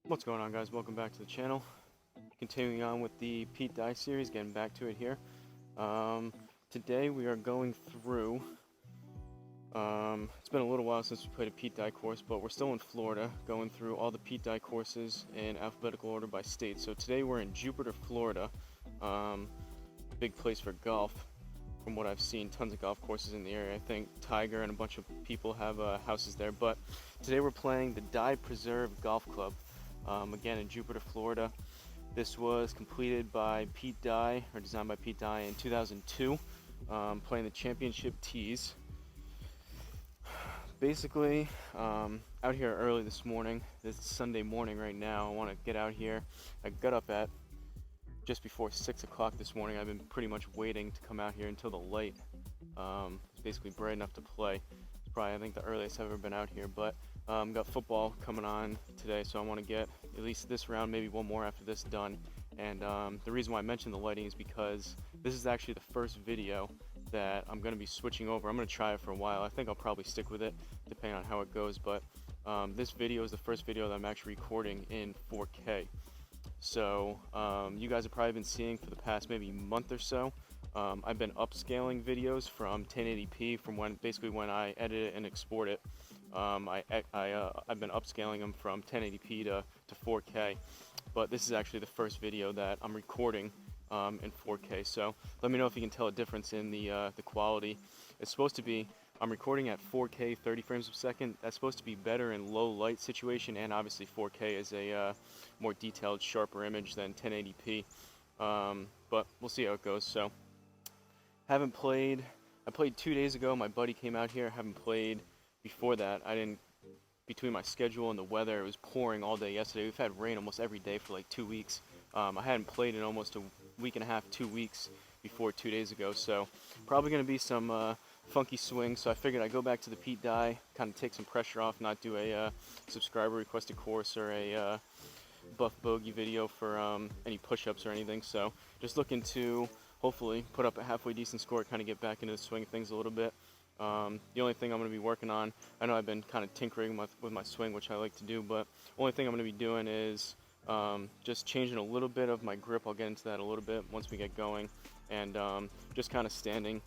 What's going on, guys? Welcome back to the channel. Continuing on with the Pete Dye series, getting back to it here. Today we are going through, it's been a little while since we played a Pete Dye course, but we're still in Florida, going through all the Pete Dye courses in alphabetical order by state. So today we're in Jupiter, Florida, big place for golf. From what I've seen, tons of golf courses in the area. I think Tiger and a bunch of people have houses there, but today we're playing the Dye Preserve Golf Club. Again in Jupiter, Florida. This was completed by Pete Dye, or designed by Pete Dye in 2002, playing the championship tees. Basically, out here early this morning. This is Sunday morning right now. I want to get out here. I got up at just before 6 o'clock this morning. I've been pretty much waiting to come out here until the light. It's basically bright enough to play. It's probably, I think, the earliest I've ever been out here, but got football coming on today, so I want to get at least this round, maybe one more after this done. And the reason why I mentioned the lighting is because this is actually the first video that I'm going to be switching over. I'm going to try it for a while. I think I'll probably stick with it depending on how it goes, but this video is the first video that I'm actually recording in 4K. So you guys have probably been seeing for the past maybe month or so. I've been upscaling videos from 1080p from when I edit it and export it. I've been upscaling them from 1080p to 4K, but this is actually the first video that I'm recording in 4K. So let me know if you can tell a difference in the quality. It's supposed to be, I'm recording at 4K 30 frames per second. That's supposed to be better in low light situation, and obviously 4K is a more detailed, sharper image than 1080p. But we'll see how it goes. So I played 2 days ago. My buddy came out here. Haven't played before that. Between my schedule and the weather, it was pouring all day yesterday. We've had rain almost every day for like 2 weeks. I hadn't played in almost a week and a half, 2 weeks before 2 days ago. So probably going to be some funky swings. So I figured I'd go back to the Pete Dye, kind of take some pressure off, not do a subscriber requested course or a buff bogey video for any push-ups or anything. So just looking to hopefully put up a halfway decent score, kind of get back into the swing of things a little bit. The only thing I'm going to be working on, I know I've been kind of tinkering with my swing, which I like to do, but the only thing I'm going to be doing is just changing a little bit of my grip. I'll get into that a little bit once we get going, and just kind of standing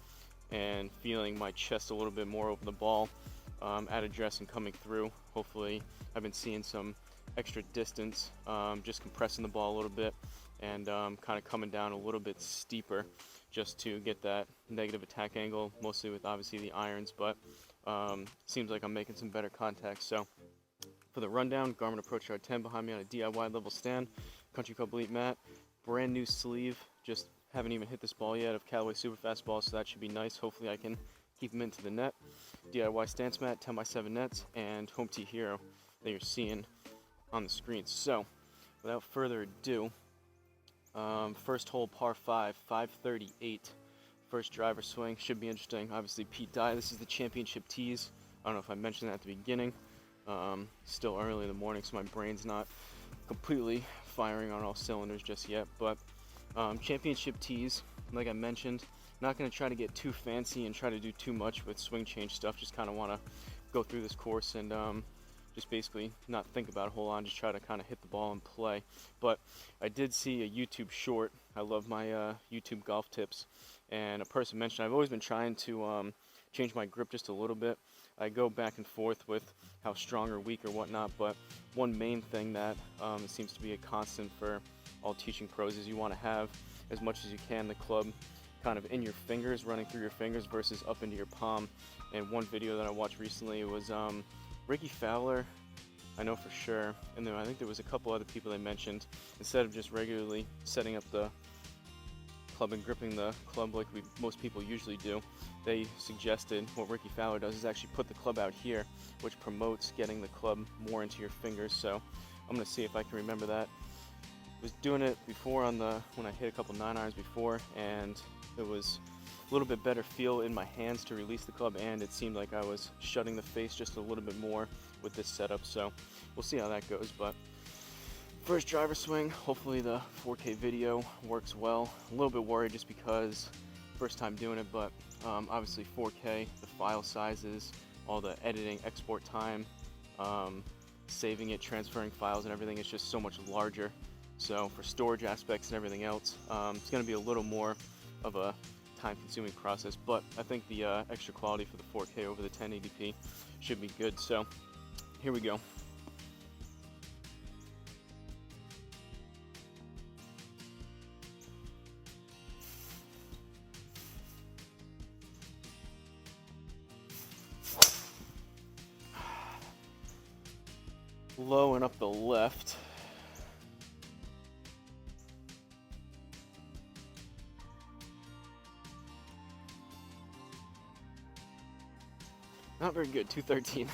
and feeling my chest a little bit more over the ball at address and coming through. Hopefully I've been seeing some extra distance, just compressing the ball a little bit and kind of coming down a little bit steeper just to get that negative attack angle, mostly with obviously the irons, but seems like I'm making some better contact. So for the rundown, Garmin Approach R10 behind me on a DIY level stand, Country Club Elite mat, brand new sleeve, just haven't even hit this ball yet of Callaway Super Fast balls, so that should be nice. Hopefully I can keep them into the net. DIY stance mat, 10x7 nets, and Home Tee Hero that you're seeing on the screen. So without further ado, first hole par 5, 538. First driver swing, should be interesting. Obviously Pete Dye, this is the championship tees. I don't know if I mentioned that at the beginning. Still early in the morning, so my brain's not completely firing on all cylinders just yet. But championship tees, like I mentioned, not going to try to get too fancy and try to do too much with swing change stuff. Just kind of want to go through this course and just basically not think about a whole lot, just try to kind of hit the ball and play. But I did see a YouTube short. I love my YouTube golf tips, and a person mentioned I've always been trying to change my grip just a little bit. I go back and forth with how strong or weak or whatnot, but one main thing that seems to be a constant for all teaching pros is you want to have, as much as you can, the club kind of in your fingers, running through your fingers versus up into your palm. And one video that I watched recently was Ricky Fowler, I know for sure, and then I think there was a couple other people they mentioned, instead of just regularly setting up the club and gripping the club like most people usually do, they suggested what Ricky Fowler does is actually put the club out here, which promotes getting the club more into your fingers. So I'm going to see if I can remember that. I was doing it before when I hit a couple 9-irons before, and it was a little bit better feel in my hands to release the club, and it seemed like I was shutting the face just a little bit more with this setup. So we'll see how that goes. But first driver swing, hopefully the 4K video works well. A little bit worried just because first time doing it, but obviously 4K, the file sizes, all the editing, export time, saving it, transferring files and everything is just so much larger. So for storage aspects and everything else, it's going to be a little more of a time-consuming process, but I think the extra quality for the 4K over the 1080p should be good. So here we go. Low and up the left. Not very good, 213.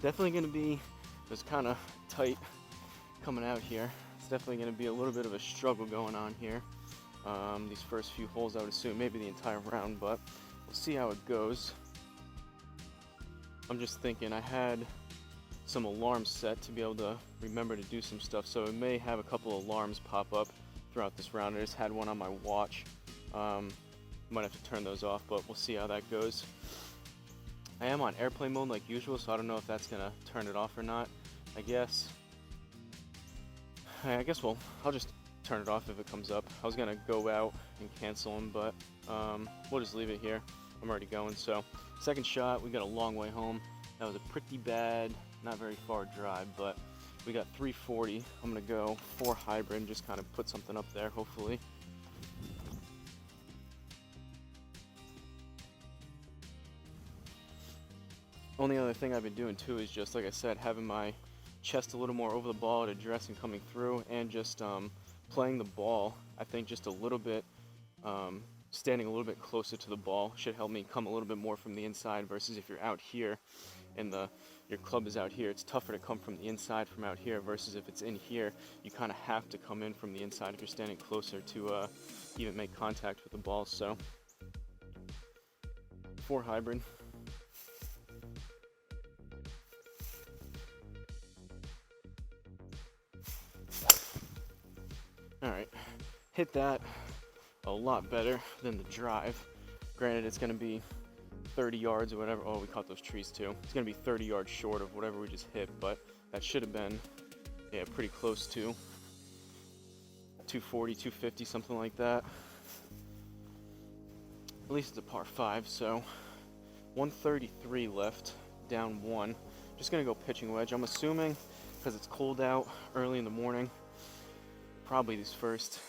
Definitely going to be just kind of tight coming out here. It's definitely going to be a little bit of a struggle going on here. These first few holes, I would assume, maybe the entire round, but we'll see how it goes. I'm just thinking I had some alarms set to be able to remember to do some stuff, so it may have a couple alarms pop up throughout this round. I just had one on my watch. Might have to turn those off, but we'll see how that goes. I am on airplane mode like usual, so I don't know if that's gonna turn it off or not. I guess I'll just turn it off if it comes up. I was gonna go out and cancel them, but we'll just leave it here. I'm already going. So second shot, we got a long way home. That was a pretty bad, not very far drive, but we got 340. I'm gonna go 4 hybrid and just kind of put something up there, hopefully. Only other thing I've been doing too is just, like I said, having my chest a little more over the ball at address and coming through, and just playing the ball, I think just a little bit, standing a little bit closer to the ball should help me come a little bit more from the inside, versus if you're out here and your club is out here, it's tougher to come from the inside from out here, versus if it's in here, you kind of have to come in from the inside if you're standing closer to even make contact with the ball. So 4 hybrid. Alright, hit that a lot better than the drive. Granted, it's going to be 30 yards or whatever. Oh, we caught those trees too. It's going to be 30 yards short of whatever we just hit, but that should have been, yeah, pretty close to 240, 250, something like that. At least it's a par 5, so 133 left, down 1. Just going to go pitching wedge. I'm assuming, because it's cold out early in the morning, probably these first,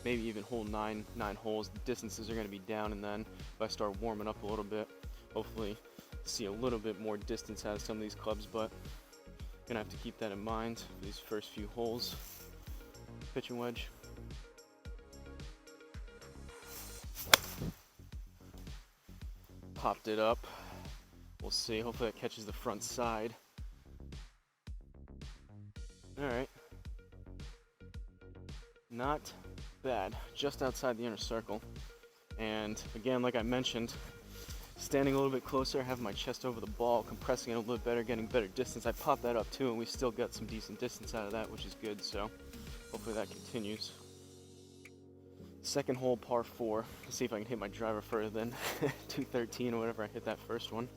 maybe even hole 9 holes, the distances are going to be down, and then if I start warming up a little bit, hopefully see a little bit more distance out of some of these clubs, but I'm going to have to keep that in mind for these first few holes. Pitching wedge. Popped it up. We'll see. Hopefully that catches the front side. Alright. Not bad. Just outside the inner circle. And again, like I mentioned, standing a little bit closer, having my chest over the ball, compressing it a little bit better, getting better distance. I popped that up too, and we still got some decent distance out of that, which is good. So hopefully that continues. Second hole, par 4. Let's see if I can hit my driver further than 213 or whatever I hit that first one.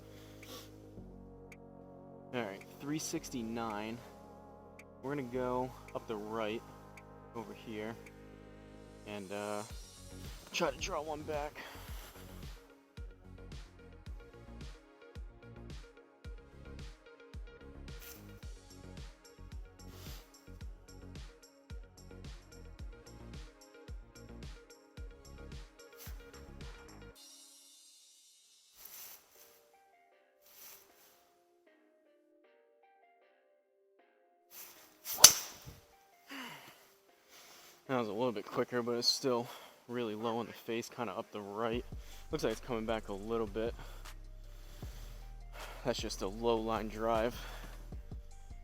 Alright, 369. We're going to go up the right over here and try to draw one back. That was a little bit quicker, but it's still really low in the face, kind of up the right. Looks like it's coming back a little bit. That's just a low line drive.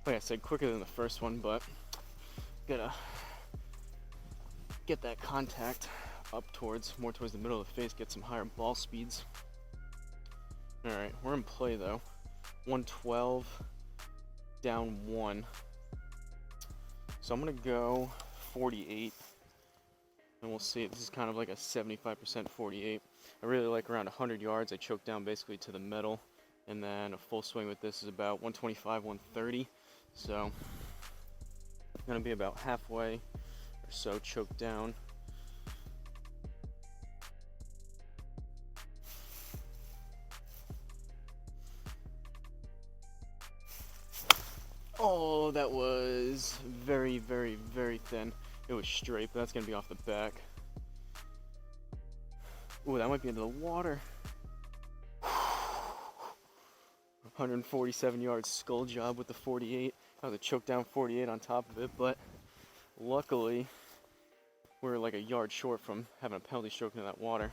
Like I said, quicker than the first one, but gotta get that contact up more towards the middle of the face, get some higher ball speeds. Alright, we're in play though. 112, down 1. So I'm gonna go 48, and we'll see. This is kind of like a 75% 48. I really like around 100 yards. I choke down basically to the metal, and then a full swing with this is about 125, 130. So I'm gonna be about halfway or so choked down. Oh, that was very, very, very thin. It was straight, but that's gonna be off the back. Ooh, that might be into the water. 147 yards skull job with the 48. That was a choke down 48 on top of it, but luckily we're like a yard short from having a penalty stroke into that water.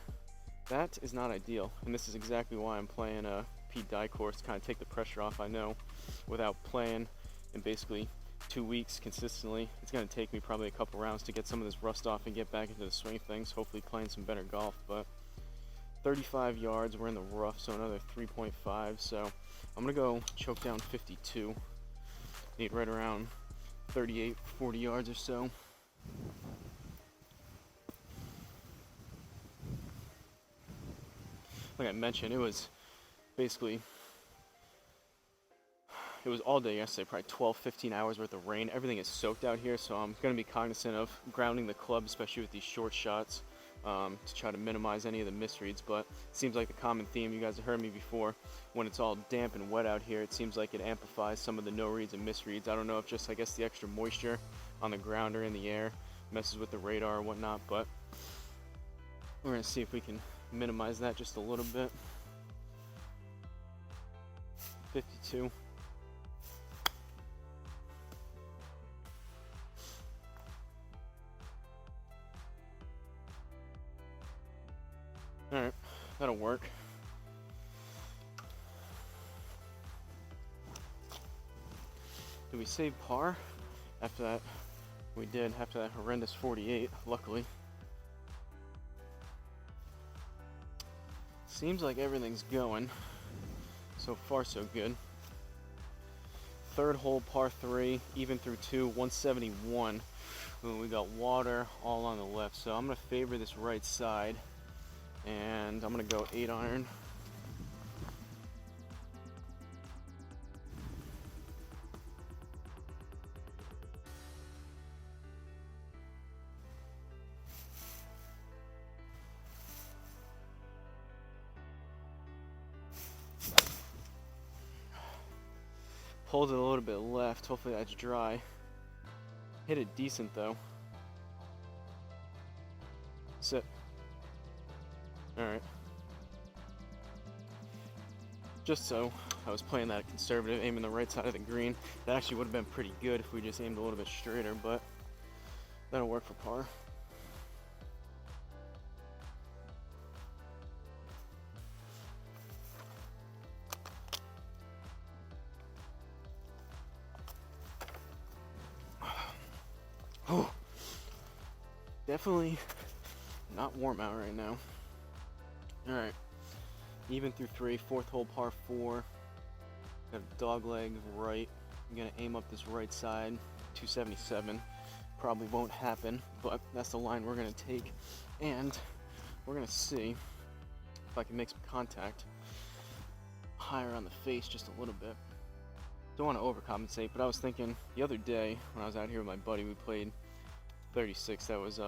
That is not ideal, and this is exactly why I'm playing a Pete Dye course to kind of take the pressure off. I know without playing in basically 2 weeks consistently, it's going to take me probably a couple rounds to get some of this rust off and get back into the swing of things, hopefully playing some better golf. But 35 yards, we're in the rough, so another 3.5, so I'm going to go choke down 52. Need right around 38, 40 yards or so. Like I mentioned, it was all day yesterday, probably 12, 15 hours worth of rain. Everything is soaked out here, so I'm going to be cognizant of grounding the club, especially with these short shots, to try to minimize any of the misreads. But it seems like the common theme, you guys have heard me before, when it's all damp and wet out here, it seems like it amplifies some of the no reads and misreads. I don't know if just, I guess, the extra moisture on the ground or in the air messes with the radar or whatnot, but we're going to see if we can minimize that just a little bit. 52. Alright, that'll work. Did we save par? After that, we did, after that horrendous 48, luckily. Seems like everything's going. So far, so good. Third hole, par 3, even through 2, 171. Ooh, we got water all on the left, so I'm going to favor this right side. And I'm going to go 8 iron. Pulled it a little bit left, hopefully that's dry. Hit it decent though. Sit. Alright. Just so I was playing that conservative, aiming the right side of the green. That actually would have been pretty good if we just aimed a little bit straighter, but that'll work for par. Definitely not warm out right now. Alright, even through 3, fourth hole, par 4. Got a dog leg right. I'm gonna aim up this right side, 277. Probably won't happen, but that's the line we're gonna take. And we're gonna see if I can make some contact higher on the face just a little bit. Don't want to overcompensate, but I was thinking the other day when I was out here with my buddy, we played 36. That was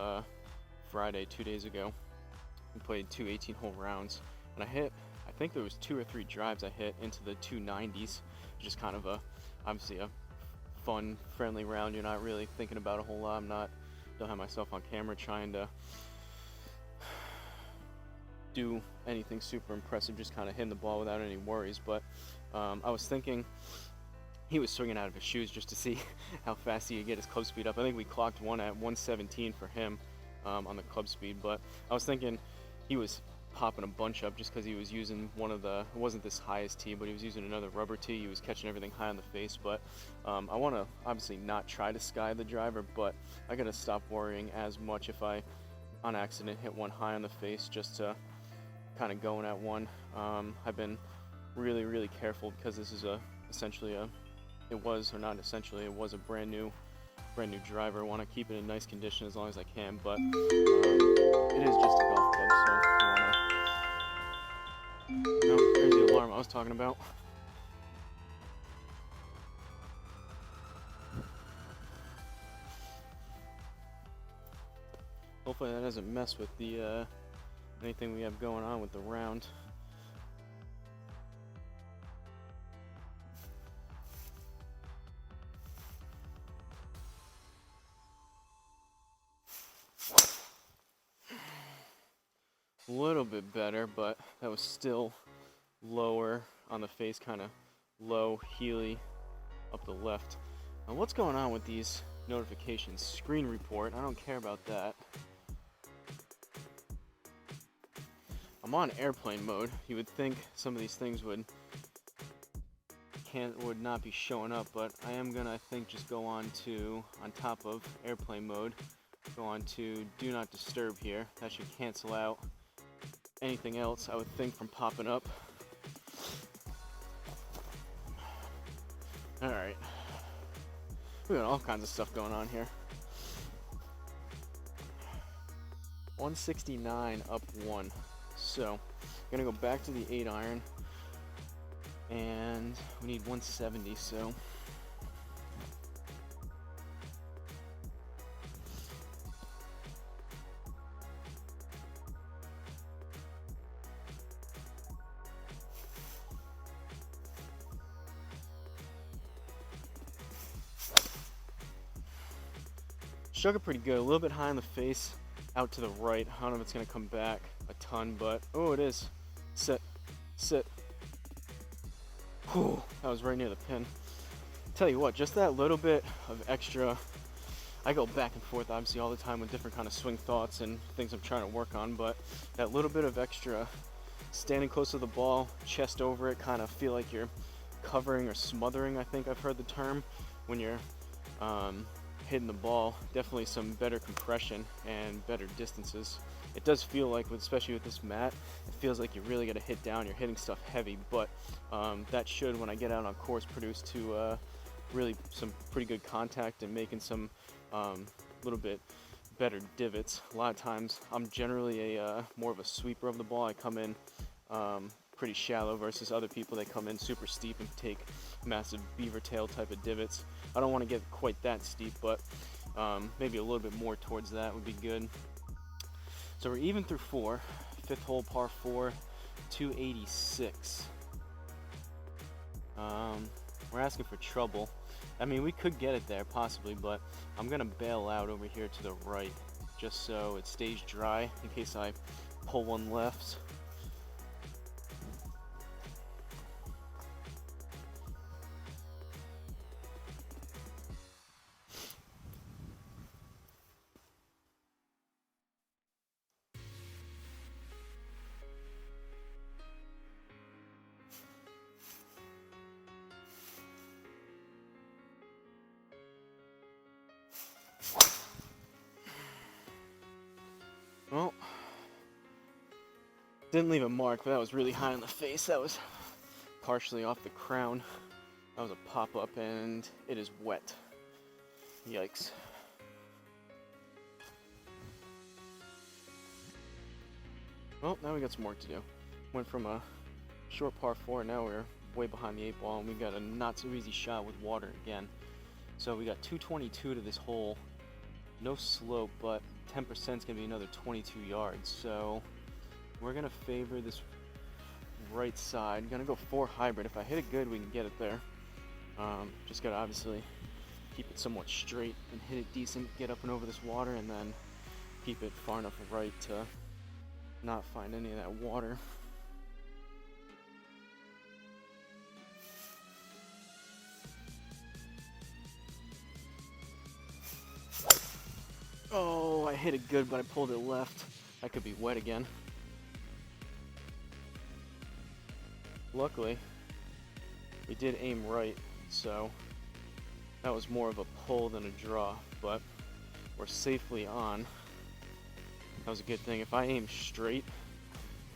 Friday, 2 days ago. We played 2 18-hole rounds, and I think there was 2 or 3 drives I hit into the 290s. Just kind of obviously a fun, friendly round. You're not really thinking about a whole lot. Don't have myself on camera trying to do anything super impressive, just kind of hitting the ball without any worries. But I was thinking he was swinging out of his shoes just to see how fast he could get his club speed up. I think we clocked one at 117 for him on the club speed, but I was thinking he was popping a bunch up just because he was using it wasn't this highest tee, but he was using another rubber tee. He was catching everything high on the face, but I want to obviously not try to sky the driver, but I got to stop worrying as much if I on accident hit one high on the face, just to kind of going at one. I've been really, really careful because this is it was a brand new driver. I want to keep it in nice condition as long as I can, but it is just a golf club, so no, there's the alarm I was talking about. Hopefully that doesn't mess with the anything we have going on with the round. A little bit better, but that was still lower on the face, kind of low, heely up the left. Now what's going on with these notifications? Screen report, I don't care about that. I'm on airplane mode. You would think some of these things would not be showing up, but I am gonna, I think, just go on top of airplane mode, go on to do not disturb here. That should cancel out anything else, I would think, from popping up. Alright. We got all kinds of stuff going on here. 169 up 1. So, I'm gonna go back to the 8 iron, and we need 170, so. Struck it pretty good, a little bit high in the face, out to the right. I don't know if it's gonna come back a ton, but oh, it is. Sit, sit. Whew, that was right near the pin. Tell you what, just that little bit of extra. I go back and forth obviously all the time with different kind of swing thoughts and things I'm trying to work on, but that little bit of extra standing close to the ball, chest over it, kind of feel like you're covering or smothering, I think I've heard the term, when you're hitting the ball. Definitely some better compression and better distances. It does feel like, especially with this mat, it feels like you really got to hit down, you're hitting stuff heavy, but that should, when I get out on course, produce to really some pretty good contact and making some little bit better divots. A lot of times I'm generally more of a sweeper of the ball. I come in pretty shallow versus other people that come in super steep and take massive beaver tail type of divots. I don't want to get quite that steep, but maybe a little bit more towards that would be good. So we're even through 4, 5th hole par 4, 286. We're asking for trouble. I mean, we could get it there possibly, but I'm gonna bail out over here to the right just so it stays dry in case I pull one left. Well, didn't leave a mark, but that was really high in the face. That was partially off the crown. That was a pop-up, and it is wet. Yikes. Well, now we got some work to do. Went from a short par 4, now we're way behind the 8 ball, and we got a not so easy shot with water again. So we got 222 to this hole. No slope, but 10% is going to be another 22 yards. So we're going to favor this right side. Going to go 4 hybrid. If I hit it good, we can get it there. Just got to obviously keep it somewhat straight and hit it decent, get up and over this water, and then keep it far enough right to not find any of that water. Oh, I hit it good, but I pulled it left. That could be wet again. Luckily, we did aim right, so that was more of a pull than a draw, but we're safely on. That was a good thing. If I aimed straight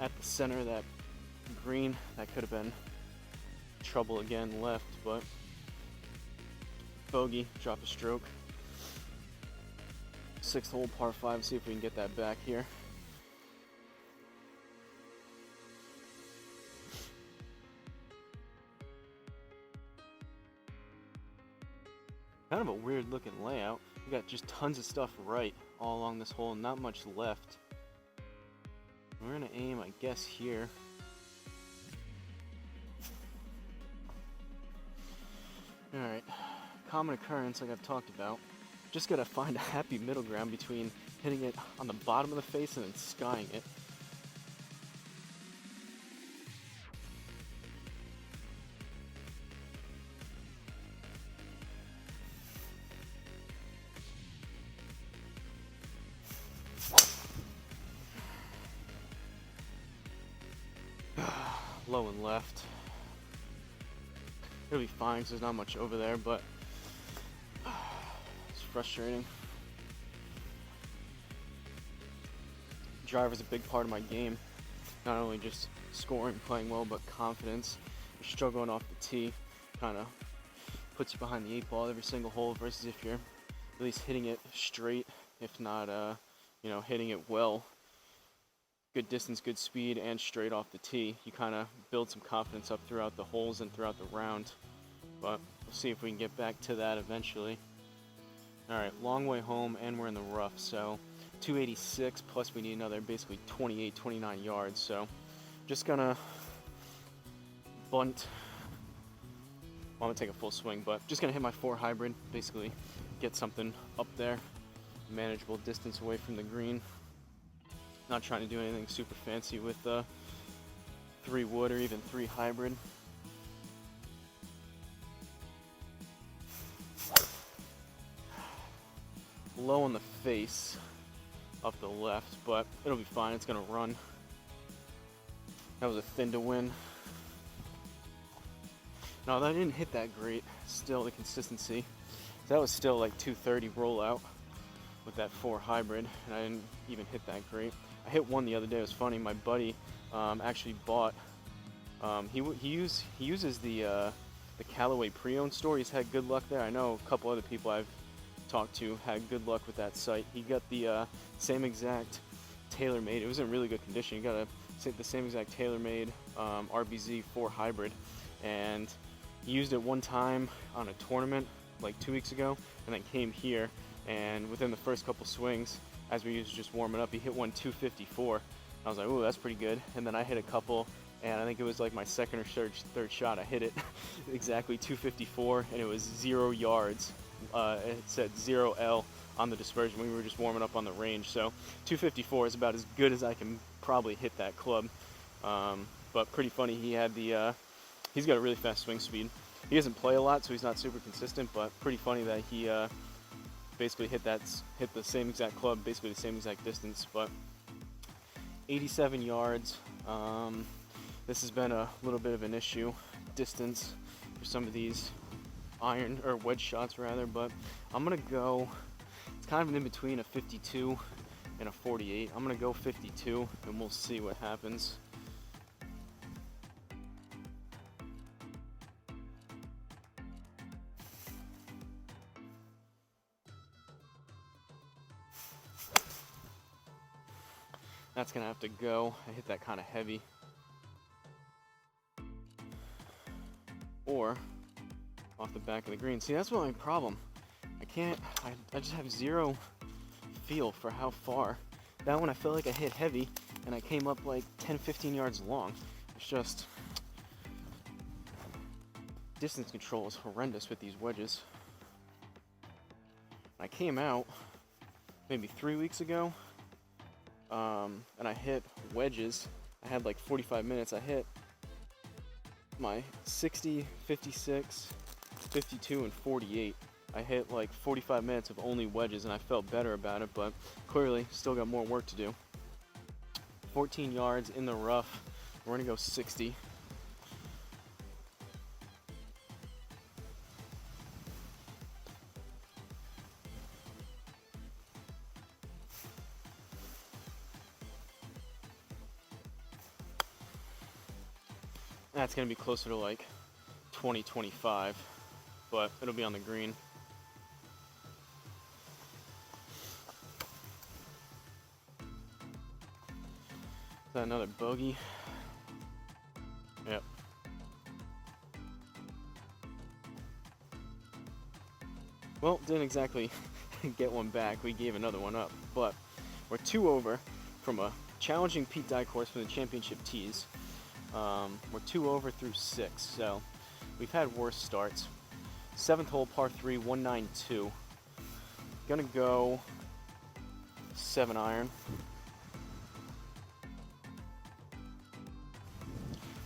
at the center of that green, that could have been trouble again left, but bogey, drop a stroke. 6th hole par 5, see if we can get that back here. Kind of a weird looking layout. We got just tons of stuff right all along this hole, not much left. We're gonna aim, I guess, here. Alright, common occurrence like I've talked about. Just gotta find a happy middle ground between hitting it on the bottom of the face and then skying it. Low and left. It'll be fine because there's not much over there, but it's frustrating. Driver's a big part of my game. Not only just scoring, playing well, but confidence. You're struggling off the tee, kind of puts you behind the 8 ball every single hole, versus if you're at least hitting it straight, if not, hitting it well. Good distance, good speed, and straight off the tee. You kind of build some confidence up throughout the holes and throughout the round. But we'll see if we can get back to that eventually. Alright, long way home, and we're in the rough. So 286, plus we need another basically 28, 29 yards. So just gonna bunt. Well, I'm gonna take a full swing, but just gonna hit my 4 hybrid. Basically get something up there. Manageable distance away from the green. Not trying to do anything super fancy with 3 wood or even 3 hybrid. Low on the face up the left, but it'll be fine. It's gonna run. That was a thin to win. No, that didn't hit that great. Still, the consistency. That was still like 230 rollout with that 4 hybrid, and I didn't even hit that great. I hit one the other day. It was funny. My buddy actually bought. He uses the Callaway pre-owned store. He's had good luck there. I know a couple other people I've talked to had good luck with that site. He got the same exact TaylorMade. It was in really good condition. He got the same exact TaylorMade RBZ 4 hybrid, and he used it one time on a tournament like 2 weeks ago, and then came here, and within the first couple swings, as we was just warming up, he hit one 254. I was like, ooh, that's pretty good. And then I hit a couple, and I think it was like my second or third shot. I hit it exactly 254, and it was 0 yards. It said 0L on the dispersion. We were just warming up on the range. So 254 is about as good as I can probably hit that club. But pretty funny, he's got a really fast swing speed. He doesn't play a lot, so he's not super consistent, but pretty funny that he basically hit the same exact club, basically the same exact distance. But 87 yards. This has been a little bit of an issue, distance, for some of these iron or wedge shots rather. But I'm gonna go. It's kind of in between a 52 and a 48. I'm gonna go 52, and we'll see what happens. That's gonna have to go. I hit that kind of heavy. Or off the back of the green. See, that's my problem. I just have zero feel for how far. That one I felt like I hit heavy, and I came up like 10-15 yards long. It's just, distance control is horrendous with these wedges. I came out maybe 3 weeks ago, and I hit wedges. I had like 45 minutes. I hit my 60, 56, 52, and 48. I hit like 45 minutes of only wedges, and I felt better about it, but clearly still got more work to do. 14 yards in the rough. We're gonna go 60. That's gonna be closer to like 20-25, but it'll be on the green. Is that another bogey? Yep. Well, didn't exactly get one back. We gave another one up, but we're 2 over from a challenging Pete Dye course from the championship tees. We're 2 over through 6, so we've had worse starts. 7th hole, par 3, 192. Gonna go 7 iron.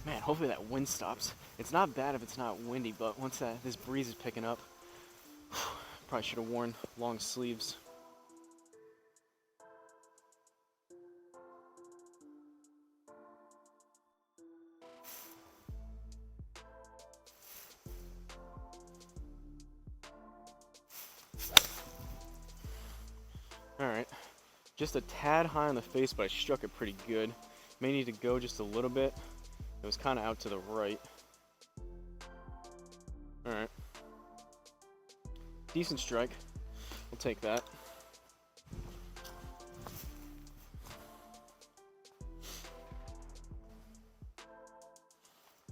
Man, hopefully that wind stops. It's not bad if it's not windy, but once this breeze is picking up, probably should have worn long sleeves. Alright, just a tad high on the face, but I struck it pretty good. May need to go just a little bit. It was kind of out to the right. Alright. Decent strike. We'll take that.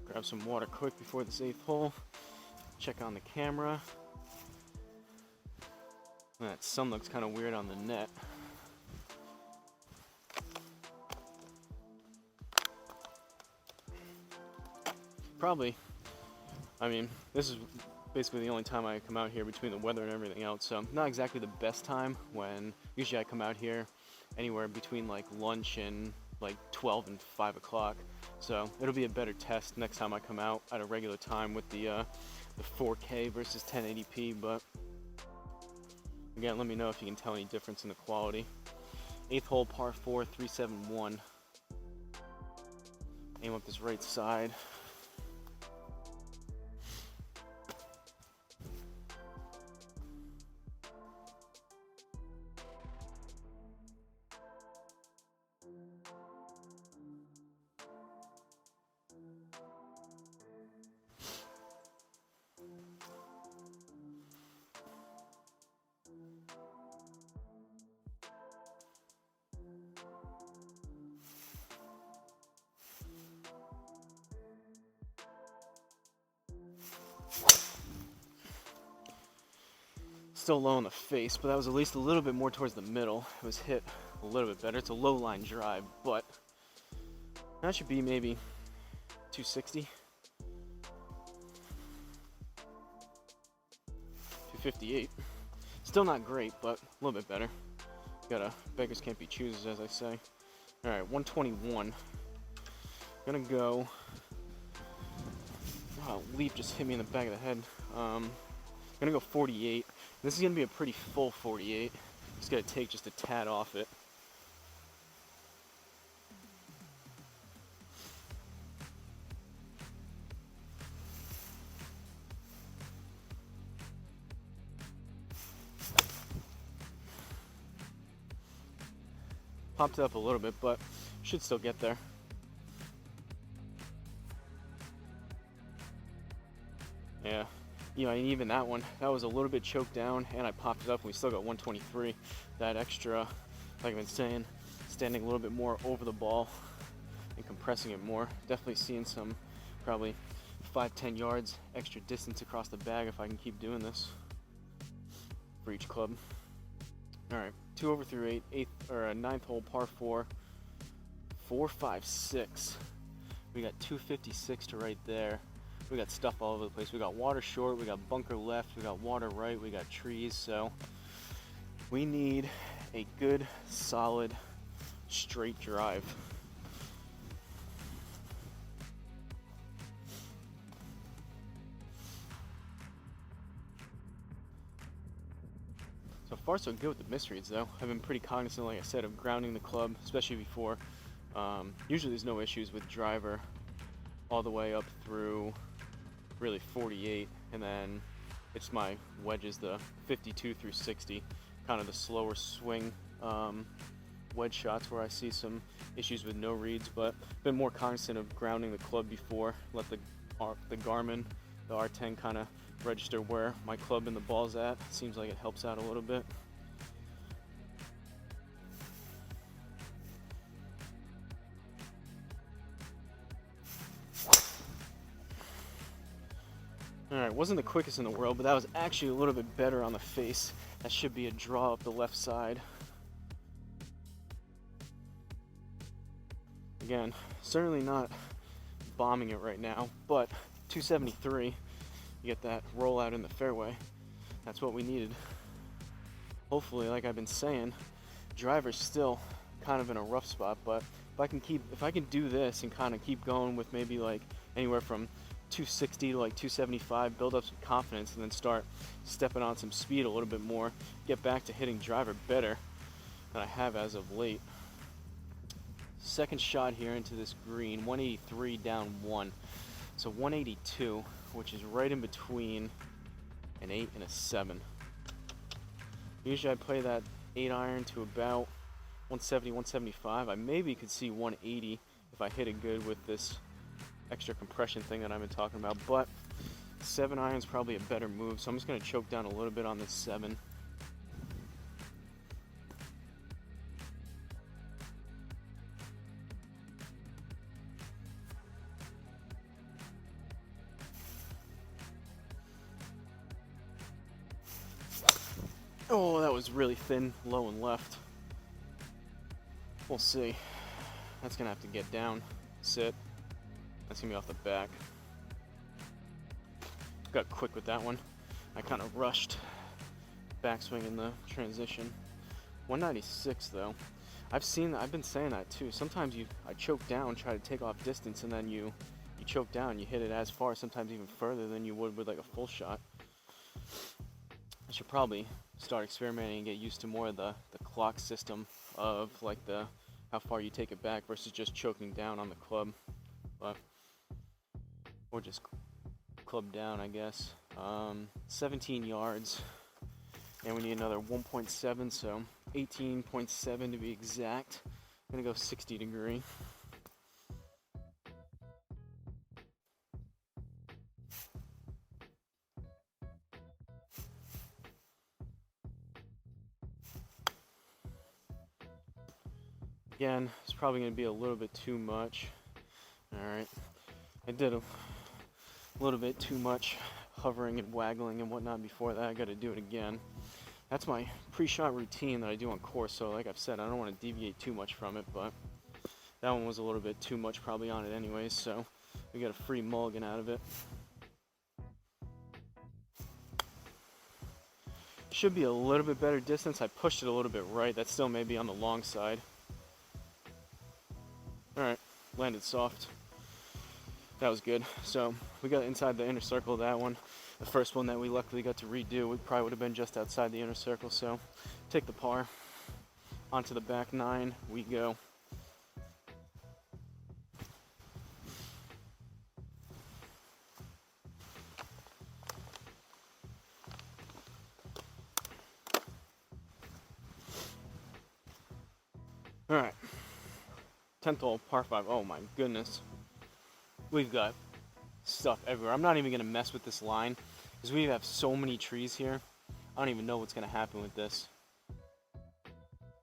Grab some water quick before this 8th hole. Check on the camera. That sun looks kind of weird on the net. Probably, I mean, this is basically the only time I come out here between the weather and everything else, so not exactly the best time. When usually I come out here anywhere between like lunch and like 12 and 5 o'clock, so it'll be a better test next time I come out at a regular time with the 4K versus 1080p. But again, let me know if you can tell any difference in the quality. 8th hole, par 4, 371. Aim up this right side. Still low in the face, but that was at least a little bit more towards the middle. It was hit a little bit better. It's a low line drive, but that should be maybe 260, 258. Still not great, but a little bit better. Gotta, beggars can't be choosers, as I say. All right, 121. Gonna go. Oh, leaf just hit me in the back of the head. Gonna go 48. This is gonna be a pretty full 48. Just gotta take just a tad off it. Popped it up a little bit, but should still get there. Yeah. You know, and even that one, that was a little bit choked down, and I popped it up, and we still got 123. That extra, like I've been saying, standing a little bit more over the ball and compressing it more. Definitely seeing some, probably 5-10 yards extra distance across the bag if I can keep doing this for each club. All right, 2 over through 8, 9th hole, par 4, 456. We got 256 to right there. We got stuff all over the place. We got water short, we got bunker left, we got water right, we got trees. So we need a good, solid, straight drive. So far so good with the misreads though. I've been pretty cognizant, like I said, of grounding the club, especially before. Usually there's no issues with driver all the way up through really 48, and then it's my wedges, the 52 through 60, kind of the slower swing wedge shots where I see some issues with no reads, but been more cognizant of grounding the club before. Let the Garmin, the R10, kind of register where my club and the ball's at. Seems like it helps out a little bit. Alright, Wasn't the quickest in the world, but that was actually a little bit better on the face. That should be a draw up the left side. Again, certainly not bombing it right now, but 273, you get that rollout in the fairway. That's what we needed. Hopefully, like I've been saying, driver's still kind of in a rough spot, but if I can do this and kind of keep going with maybe like anywhere from 260 to like 275, build up some confidence, and then start stepping on some speed a little bit more, get back to hitting driver better than I have as of late. Second shot here into this green, 183 down 1. So 182, which is right in between an 8 and a 7. Usually I play that 8 iron to about 170, 175. I maybe could see 180 if I hit it good with this extra compression thing that I've been talking about, but 7 iron is probably a better move, so I'm just going to choke down a little bit on this 7. Oh, that was really thin, low and left. We'll see. That's going to have to get down, sit. That's going to be off the back. Got quick with that one. I kind of rushed backswing in the transition. 196 though. I've been saying that too. Sometimes I choke down, try to take off distance, and then you choke down, you hit it as far, sometimes even further than you would with like a full shot. I should probably start experimenting and get used to more of the clock system of like how far you take it back versus just choking down on the club, or just club down, I guess. 17 yards, and we need another 1.7, so 18.7 to be exact. I'm gonna go 60 degree. Again, it's probably going to be a little bit too much. Alright, I did a little bit too much hovering and waggling and whatnot before that. I got to do it again. That's my pre-shot routine that I do on course, so like I've said, I don't want to deviate too much from it, but that one was a little bit too much probably on it anyways, so we got a free mulligan out of it. Should be a little bit better distance. I pushed it a little bit right. That still may be on the long side. Alright, landed soft. That was good. So we got inside the inner circle of that one. The first one that we luckily got to redo, it probably would have been just outside the inner circle. So take the par. Onto the back 9 we go. Alright. 10th hole, par 5. Oh my goodness. We've got stuff everywhere. I'm not even going to mess with this line because we have so many trees here. I don't even know what's going to happen with this.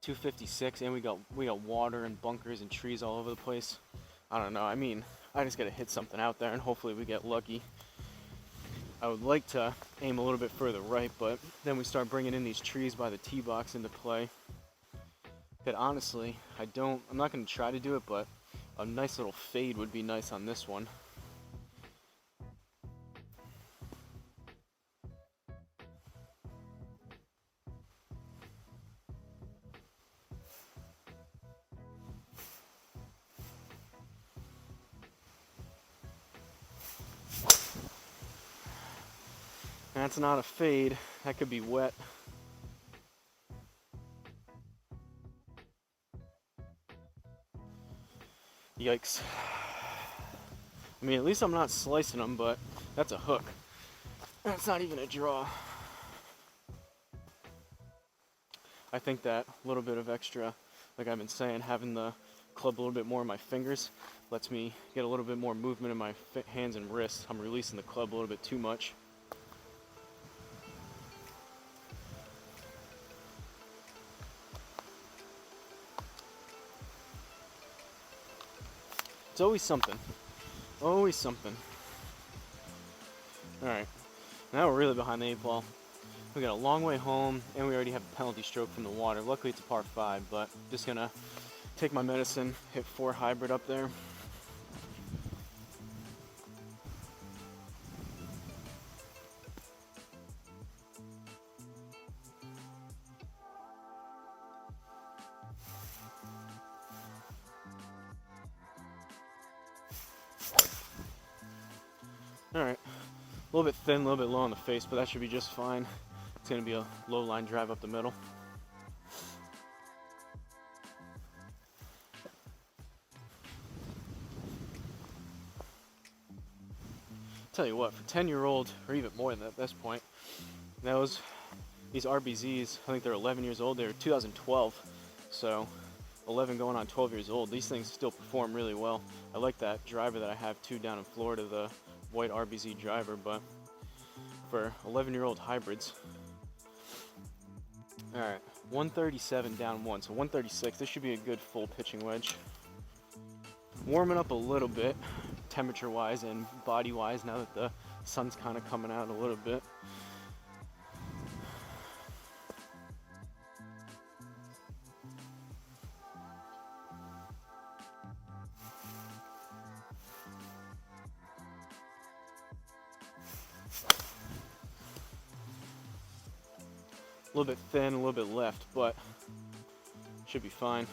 256, and we got water and bunkers and trees all over the place. I don't know. I mean, I just got to hit something out there and hopefully we get lucky. I would like to aim a little bit further right, but then we start bringing in these trees by the tee box into play. That honestly, I'm not going to try to do it, but a nice little fade would be nice on this one. That's not a fade. That could be wet. Yikes. I mean, at least I'm not slicing them, but that's a hook. That's not even a draw. I think that little bit of extra, like I've been saying, having the club a little bit more in my fingers lets me get a little bit more movement in my hands and wrists. I'm releasing the club a little bit too much. It's always something. Always something. Alright. Now we're really behind the 8 ball. We got a long way home, and we already have a penalty stroke from the water. Luckily it's a par 5, but just gonna take my medicine, hit 4 hybrid up there. Alright, a little bit thin, a little bit low on the face, but that should be just fine. It's gonna be a low line drive up the middle. Tell you what, for 10-year-old, or even more than that at this point, these RBZs, I think they're 11 years old, they're 2012, so 11 going on 12 years old. These things still perform really well. I like that driver that I have too down in Florida, the white RBZ driver, but for 11-year-old hybrids. Alright, 137 down 1, so 136, this should be a good full pitching wedge. Warming up a little bit, temperature-wise and body-wise, now that the sun's kind of coming out a little bit. A little bit thin, a little bit left, but should be fine.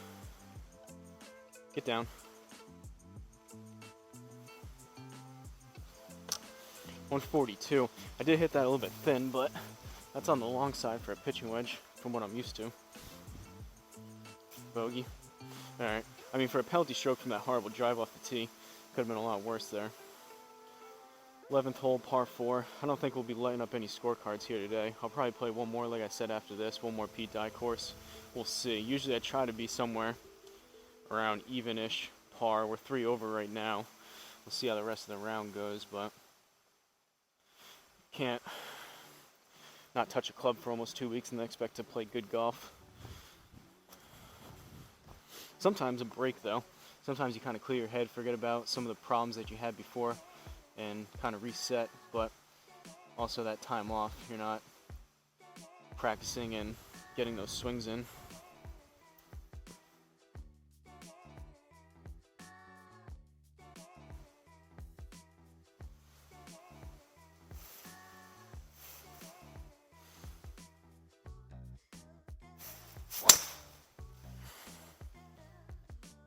Get down. 142. I did hit that a little bit thin, but that's on the long side for a pitching wedge from what I'm used to. Bogey. Alright. I mean, for a penalty stroke from that horrible drive off the tee, could have been a lot worse there. 11th hole, par 4. I don't think we'll be lighting up any scorecards here today. I'll probably play one more, like I said, after this. One more Pete Dye course. We'll see. Usually I try to be somewhere around even-ish par. We're 3 over right now. We'll see how the rest of the round goes, but can't not touch a club for almost 2 weeks and then expect to play good golf. Sometimes a break, though. Sometimes you kind of clear your head, forget about some of the problems that you had before, and kind of reset, but also that time off, you're not practicing and getting those swings in.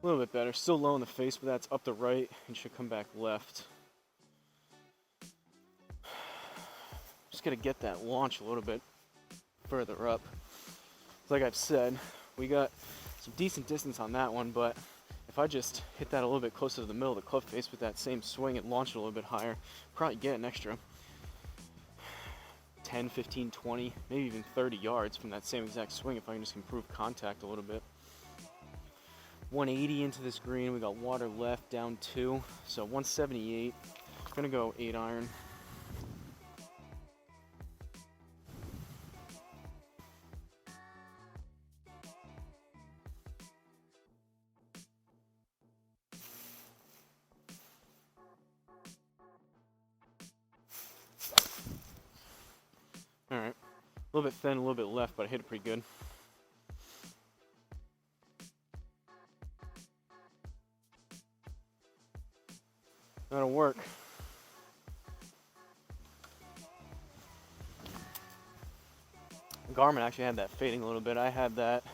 A little bit better, still low in the face, but that's up the right and should come back left. Just gotta get that launch a little bit further up. Like I've said, we got some decent distance on that one, but if I just hit that a little bit closer to the middle of the club face with that same swing and launch it a little bit higher, probably get an extra 10, 15, 20, maybe even 30 yards from that same exact swing if I can just improve contact a little bit. 180 into this green, we got water left, down 2, so 178. Gonna go 8 iron. Alright, a little bit thin, a little bit left, but I hit it pretty good. That'll work. Garmin actually had that fading a little bit. I had that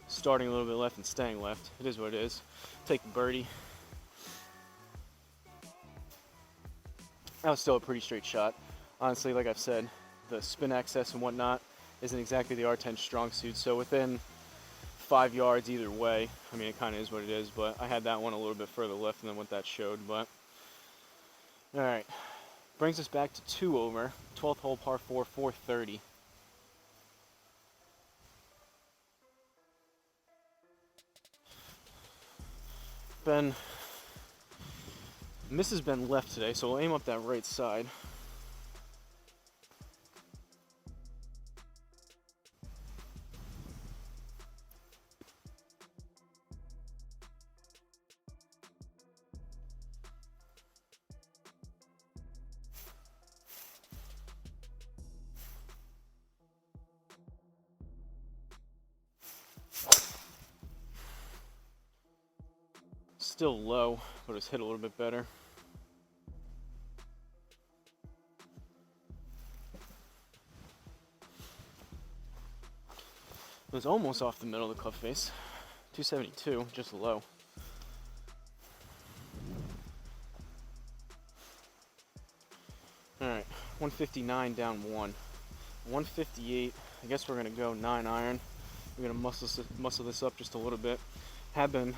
starting a little bit left and staying left. It is what it is. Take the birdie. That was still a pretty straight shot. Honestly, like I've said, the spin access and whatnot isn't exactly the R10 strong suit, so within 5 yards either way, I mean, it kind of is what it is, but I had that one a little bit further left than what that showed, but alright, brings us back to 2 over, 12th hole, par 4, 430. Ben misses Ben left today, so we'll aim up that right side. Still low, but it's hit a little bit better. It was almost off the middle of the club face. 272, just low. Alright, 159 down 1. 158, I guess we're going to go 9 iron. We're going to muscle this up just a little bit. Have been,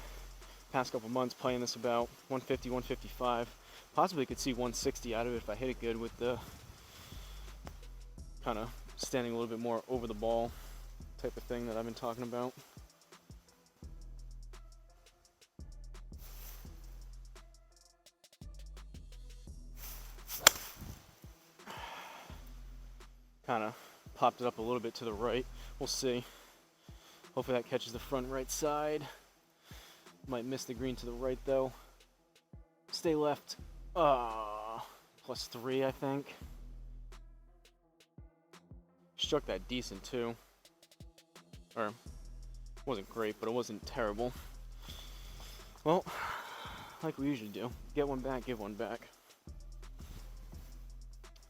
past couple months, playing this about 150, 155. Possibly could see 160 out of it if I hit it good with the kind of standing a little bit more over the ball type of thing that I've been talking about. Kind of popped it up a little bit to the right. We'll see. Hopefully that catches the front right side. Might miss the green to the right though. Stay left. +3, I think. Struck that decent too. Or, wasn't great, but it wasn't terrible. Well, like we usually do. Get one back, give one back.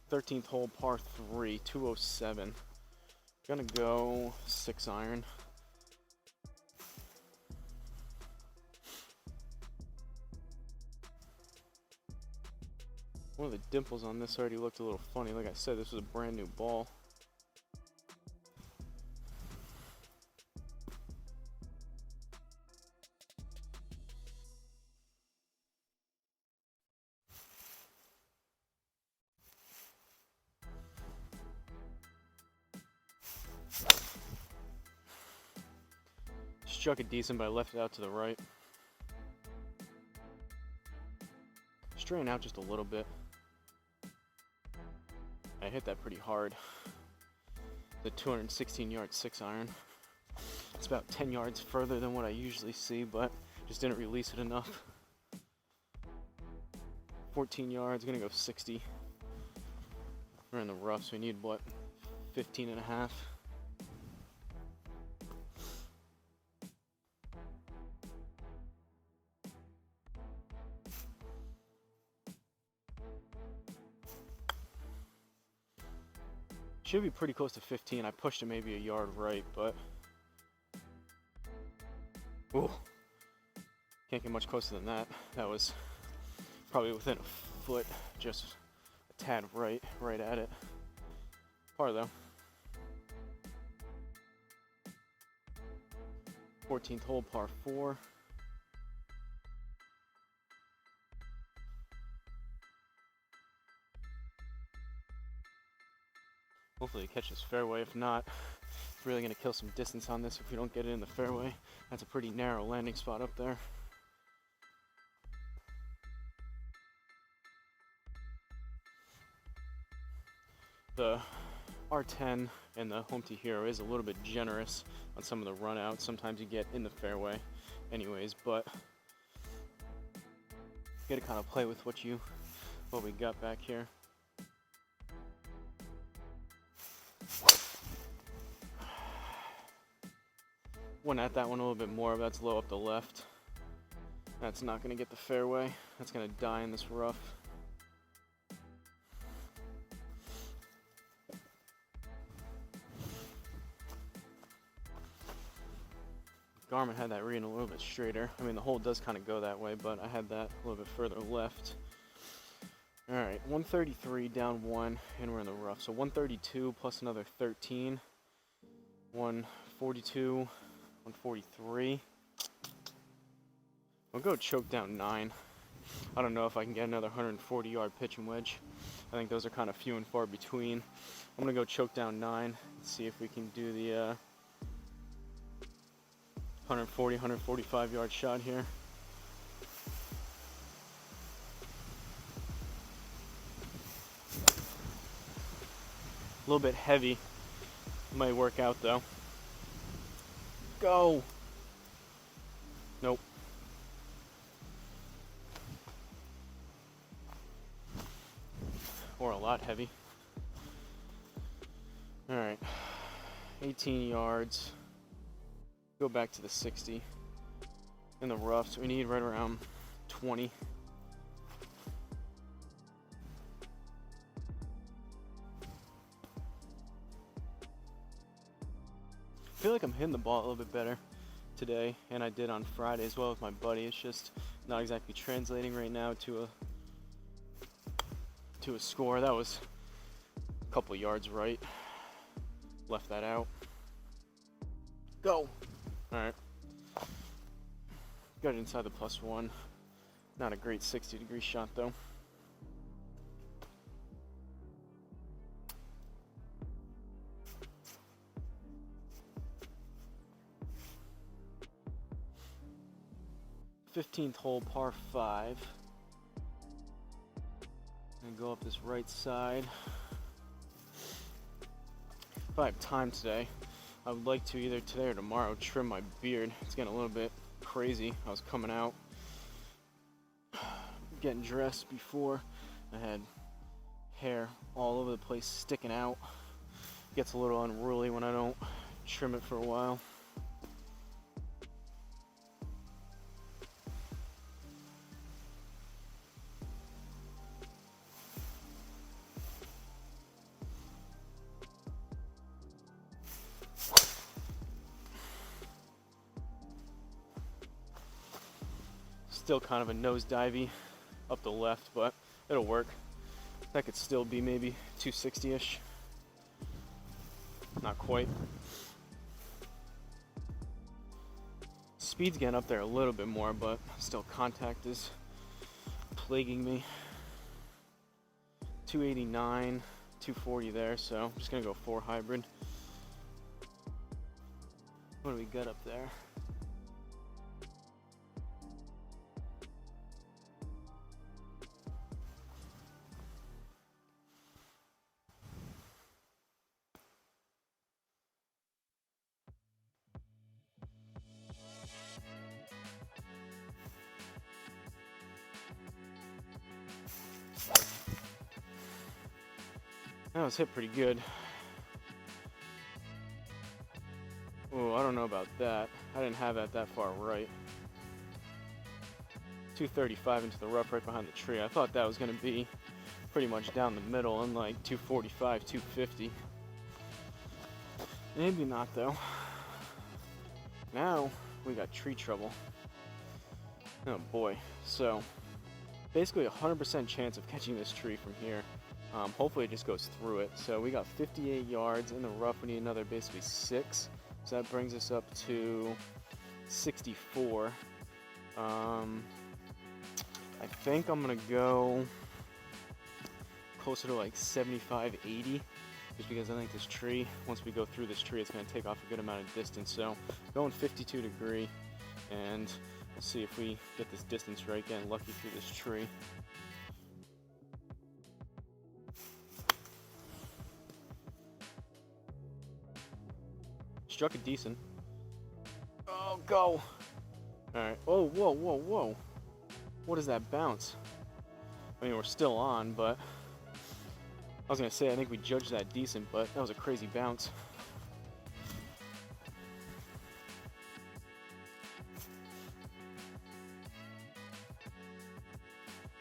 13th hole, par 3, 207. Gonna go 6 iron. One of the dimples on this already looked a little funny. Like I said, this was a brand new ball. Struck it decent, but I left it out to the right. Straighten out just a little bit. I hit that pretty hard. The 216-yard 6 iron. It's about 10 yards further than what I usually see, but just didn't release it enough. 14 yards, gonna go 60. We're in the rough, so we need what, 15 and a half. Should be pretty close to 15. I pushed it maybe a yard right, but ooh, can't get much closer than that. That was probably within a foot, just a tad right at it. Par though. 14th hole, par 4. Hopefully it catches fairway. If not, it's really going to kill some distance on this if we don't get it in the fairway. That's a pretty narrow landing spot up there. The R10 and the Home Tee Hero is a little bit generous on some of the run outs. Sometimes you get in the fairway anyways, but you got to kind of play with what we got back here. Went at that one a little bit more, but that's low up the left. That's not going to get the fairway. That's going to die in this rough. Garmin had that reading a little bit straighter. I mean, the hole does kind of go that way, but I had that a little bit further left. All right, 133 down 1, and we're in the rough. So 132 plus another 13. 142, 143. We'll go choke down 9. I don't know if I can get another 140-yard pitch and wedge. I think those are kind of few and far between. I'm going to go choke down 9. Let's see if we can do the 140, 145-yard shot here. A little bit heavy. Might work out though. Go! Nope. Or a lot heavy. Alright. 18 yards. Go back to the 60 in the rough, so we need right around 20. I feel like I'm hitting the ball a little bit better today, and I did on Friday as well with my buddy. It's just not exactly translating right now to a score. That was a couple yards right. Left that out. Go. All right. Got it inside the +1. Not a great 60-degree shot though. '15th hole, par 5. And go up this right side. If I have time today, I would like to either today or tomorrow trim my beard. It's getting a little bit crazy. I was coming out, getting dressed before. I had hair all over the place sticking out. Gets a little unruly when I don't trim it for a while. Still kind of a nosedivey up the left, but it'll work. That could still be maybe 260-ish. Not quite. Speed's getting up there a little bit more, but still contact is plaguing me. 289, 240 there, so I'm just gonna go 4 hybrid. What do we got up there? That was hit pretty good. Oh, I don't know about that. I didn't have that far right. 235 into the rough right behind the tree. I thought that was going to be pretty much down the middle and like 245, 250. Maybe not though. Now we got tree trouble. Oh boy. So basically 100% chance of catching this tree from here. Hopefully it just goes through it. So we got 58 yards in the rough. We need another basically 6. So that brings us up to 64. I think I'm gonna go closer to like 75, 80, just because I think this tree, once we go through this tree, it's gonna take off a good amount of distance. So going 52 degree, and we'll see if we get this distance right, getting lucky through this tree. Struck it decent. Oh, go. All right. Oh, whoa, whoa, whoa. What is that bounce? I mean, we're still on, but I was gonna say I think we judged that decent, but that was a crazy bounce.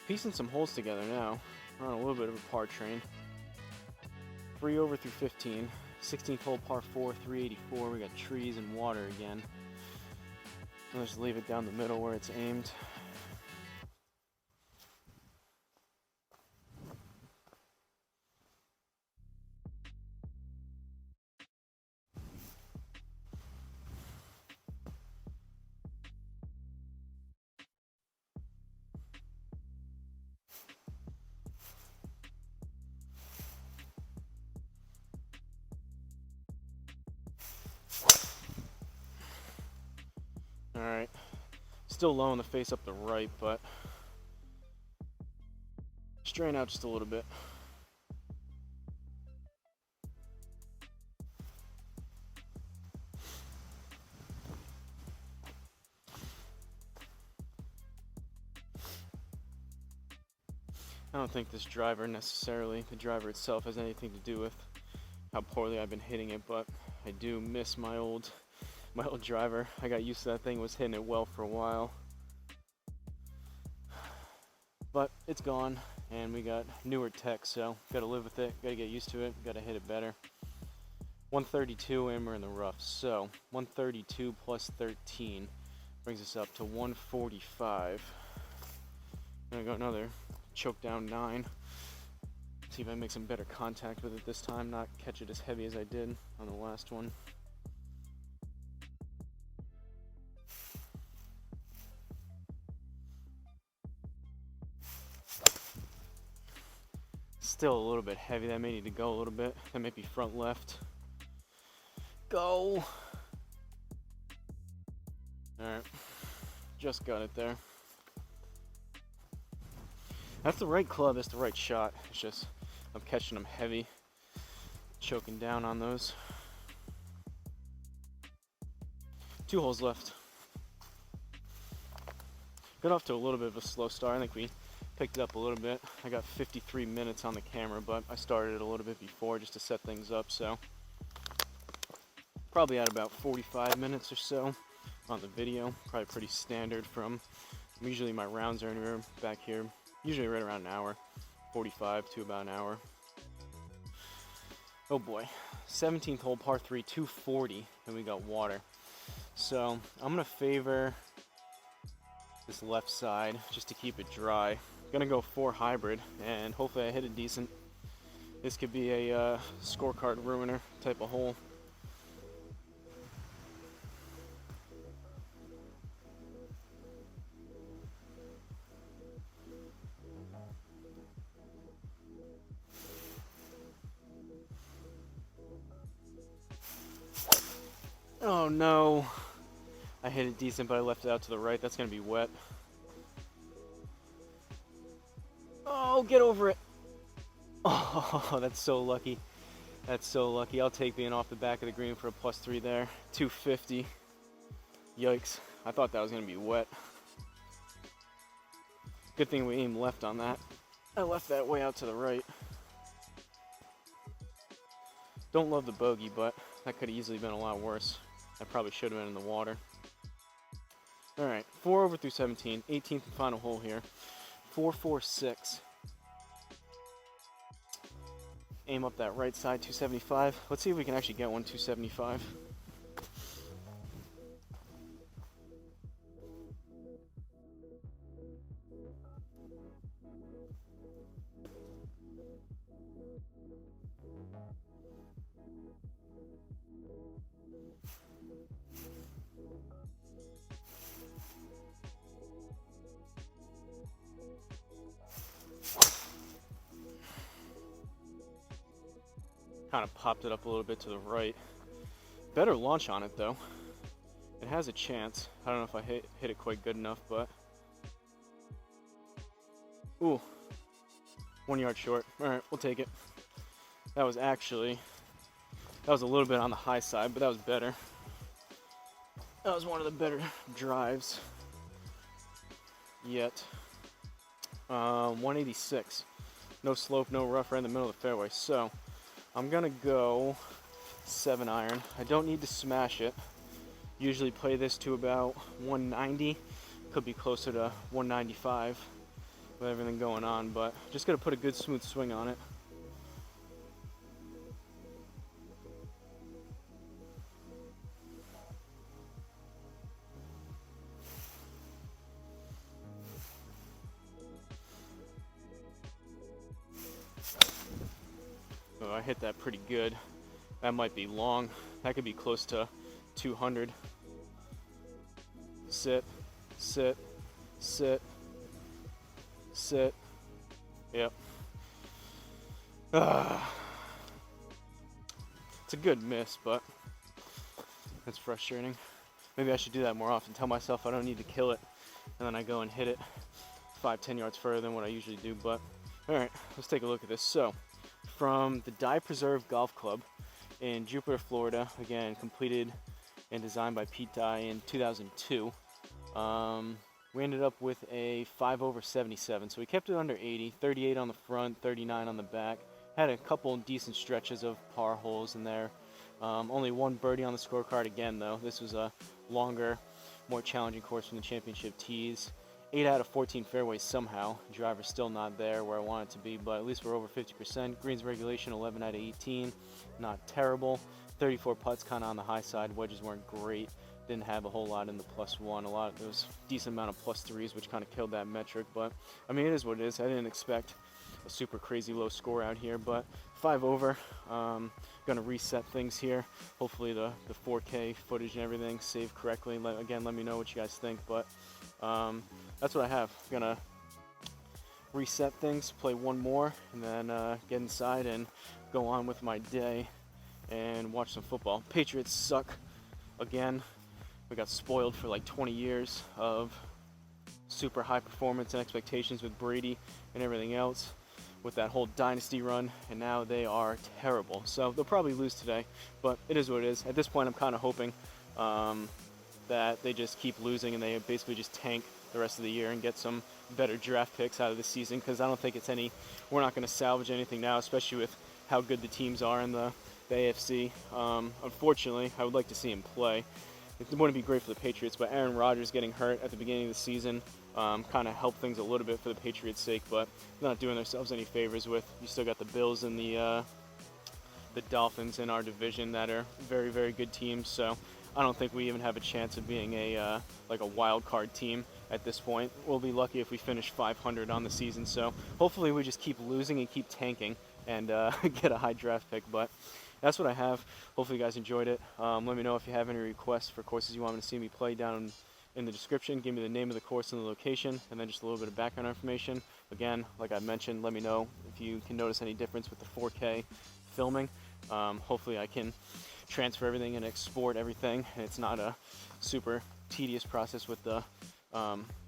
Piecing some holes together now. We're on a little bit of a par train. 3 over through 15. 16th hole, par 4, 384. We got trees and water again. I'll just leave it down the middle where it's aimed. Alright, still low in the face up the right, but strain out just a little bit. I don't think this driver necessarily, the driver itself, has anything to do with how poorly I've been hitting it, but I do miss my old driver. I got used to that thing, was hitting it well for a while. But it's gone, and we got newer tech, so gotta live with it, gotta get used to it, gotta hit it better. 132 and we're in the rough, so 132 plus 13 brings us up to 145. I'm gonna go another choke down 9. See if I make some better contact with it this time, not catch it as heavy as I did on the last one. Still a little bit heavy. That may need to go a little bit. That might be front left. Go! Alright. Just got it there. That's the right club. That's the right shot. It's just I'm catching them heavy. Choking down on those. 2 holes left. Got off to a little bit of a slow start. I think we picked it up a little bit. I got 53 minutes on the camera, but I started it a little bit before just to set things up, so probably at about 45 minutes or so on the video. Probably pretty standard from, usually my rounds are anywhere back here, usually right around an hour, 45 to about an hour. Oh boy, 17th hole, par 3, 240, and we got water. So I'm gonna favor this left side just to keep it dry. Gonna go 4 hybrid, and hopefully I hit it decent. This could be a scorecard ruiner type of hole. Oh no, I hit it decent, but I left it out to the right. That's gonna be wet. Oh, get over it. Oh, that's so lucky. That's so lucky. I'll take being off the back of the green for a +3 there. 250. Yikes. I thought that was going to be wet. Good thing we aimed left on that. I left that way out to the right. Don't love the bogey, but that could have easily been a lot worse. I probably should have been in the water. Alright, 4 over through 17. 18th and final hole here. 446. Aim up that right side, 275. Let's see if we can actually get one 275. Kind of popped it up a little bit to the right. Better launch on it though. It has a chance. I don't know if I hit it quite good enough, but ooh, 1 yard short. All right, we'll take it. That was a little bit on the high side, but that was better. That was one of the better drives yet. 186. No slope, no rough, right in the middle of the fairway. So I'm gonna go 7 iron. I don't need to smash it. Usually play this to about 190. Could be closer to 195 with everything going on, but just gotta put a good smooth swing on it. Oh, I hit that pretty good. That might be long. That could be close to 200. Sit, sit, sit, sit. Yep. It's a good miss, but that's frustrating. Maybe I should do that more often. Tell myself I don't need to kill it, and then I go and hit it 5-10 yards further than what I usually do. But all right, let's take a look at this. So from the Dye Preserve Golf Club in Jupiter, Florida, again completed and designed by Pete Dye in 2002. We ended up with a 5 over 77, so we kept it under 80, 38 on the front, 39 on the back. Had a couple decent stretches of par holes in there. Only 1 birdie on the scorecard again, though. This was a longer, more challenging course from the championship tees. 8 out of 14 fairways somehow. Driver's still not there where I want it to be, but at least we're over 50%. Greens regulation 11 out of 18, not terrible. 34 putts kind of on the high side. Wedges weren't great. Didn't have a whole lot in the +1. There was a decent amount of +3s, which kind of killed that metric. But I mean, it is what it is. I didn't expect a super crazy low score out here, but 5 over. Gonna reset things here. Hopefully the 4K footage and everything saved correctly. Again, let me know what you guys think. But that's what I have. Gonna reset things, play one more, and then get inside and go on with my day and watch some football. Patriots suck again. We got spoiled for like 20 years of super high performance and expectations with Brady and everything else with that whole dynasty run, and now they are terrible. So they'll probably lose today, but it is what it is. At this point, I'm kind of hoping that they just keep losing and they basically just tank the rest of the year and get some better draft picks out of the season, because I don't think we're not going to salvage anything now, especially with how good the teams are in the AFC. Unfortunately, I would like to see him play. It wouldn't be great for the Patriots, but Aaron Rodgers getting hurt at the beginning of the season kind of helped things a little bit for the Patriots' sake, but not doing themselves any favors with. You still got the Bills and the Dolphins in our division that are very, very good teams, so I don't think we even have a chance of being a wild card team at this point. We'll be lucky if we finish 500 on the season, so hopefully we just keep losing and keep tanking and get a high draft pick, but that's what I have. Hopefully you guys enjoyed it. Let me know if you have any requests for courses you want me to see me play down in the description. Give me the name of the course and the location, and then just a little bit of background information. Again, like I mentioned, let me know if you can notice any difference with the 4K filming. Hopefully I can transfer everything and export everything, and it's not a super tedious process with the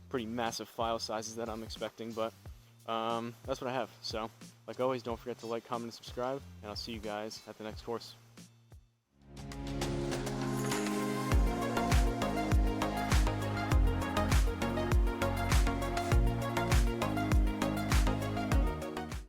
pretty massive file sizes that I'm expecting, but that's what I have. So like always, don't forget to like, comment, and subscribe, and I'll see you guys at the next course.